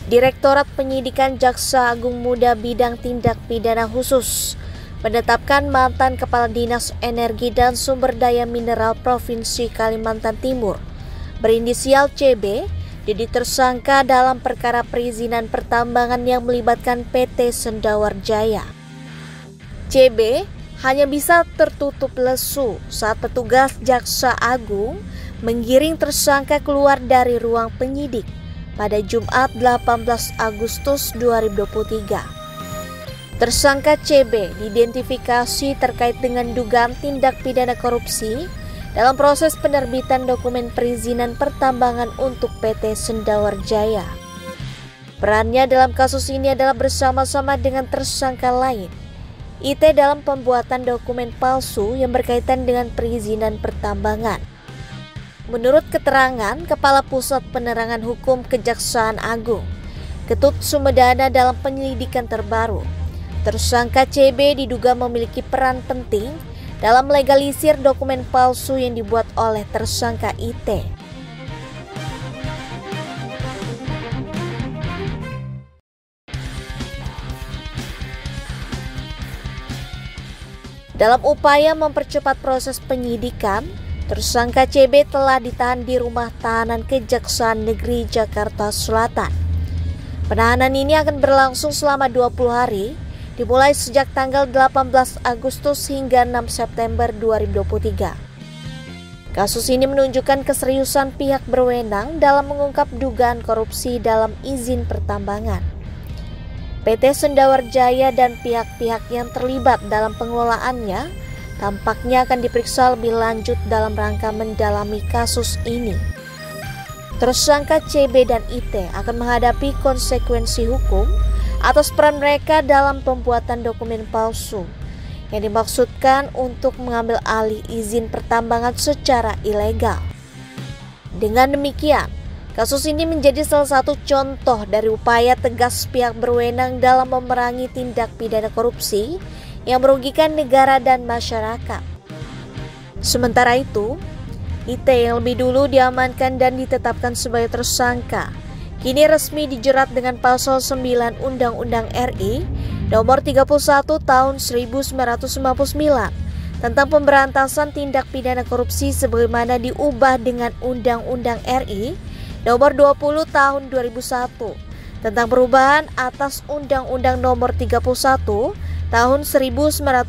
Direktorat Penyidikan Jaksa Agung Muda Bidang Tindak Pidana Khusus menetapkan mantan Kepala Dinas Energi dan Sumber Daya Mineral Provinsi Kalimantan Timur berinisial CB jadi tersangka dalam perkara perizinan pertambangan yang melibatkan PT Sendawar Jaya. CB hanya bisa tertutup lesu saat petugas Jaksa Agung menggiring tersangka keluar dari ruang penyidik pada Jumat 18 Agustus 2023. Tersangka CB diidentifikasi terkait dengan dugaan tindak pidana korupsi dalam proses penerbitan dokumen perizinan pertambangan untuk PT Sendawar Jaya. Perannya dalam kasus ini adalah bersama-sama dengan tersangka lain, IT, dalam pembuatan dokumen palsu yang berkaitan dengan perizinan pertambangan. Menurut keterangan Kepala Pusat Penerangan Hukum Kejaksaan Agung, Ketut Sumedana, dalam penyelidikan terbaru, tersangka CB diduga memiliki peran penting dalam legalisir dokumen palsu yang dibuat oleh tersangka IT. Dalam upaya mempercepat proses penyidikan, tersangka CB telah ditahan di rumah tahanan Kejaksaan Negeri Jakarta Selatan. Penahanan ini akan berlangsung selama 20 hari, dimulai sejak tanggal 18 Agustus hingga 6 September 2023. Kasus ini menunjukkan keseriusan pihak berwenang dalam mengungkap dugaan korupsi dalam izin pertambangan. PT Sendawar Jaya dan pihak-pihak yang terlibat dalam pengelolaannya tampaknya akan diperiksa lebih lanjut dalam rangka mendalami kasus ini. Tersangka CB dan IT akan menghadapi konsekuensi hukum atas peran mereka dalam pembuatan dokumen palsu yang dimaksudkan untuk mengambil alih izin pertambangan secara ilegal. Dengan demikian, kasus ini menjadi salah satu contoh dari upaya tegas pihak berwenang dalam memerangi tindak pidana korupsi yang merugikan negara dan masyarakat. Sementara itu, IT yang lebih dulu diamankan dan ditetapkan sebagai tersangka, kini resmi dijerat dengan pasal 9 Undang-Undang RI Nomor 31 Tahun 1999 tentang pemberantasan tindak pidana korupsi sebagaimana diubah dengan Undang-Undang RI Nomor 20 Tahun 2001 tentang perubahan atas Undang-Undang Nomor 31 Tahun 1999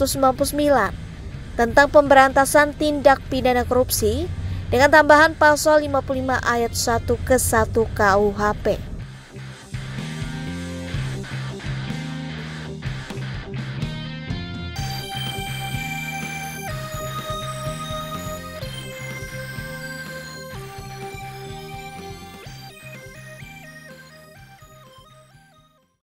tentang pemberantasan tindak pidana korupsi dengan tambahan pasal 55 ayat 1 ke 1 KUHP.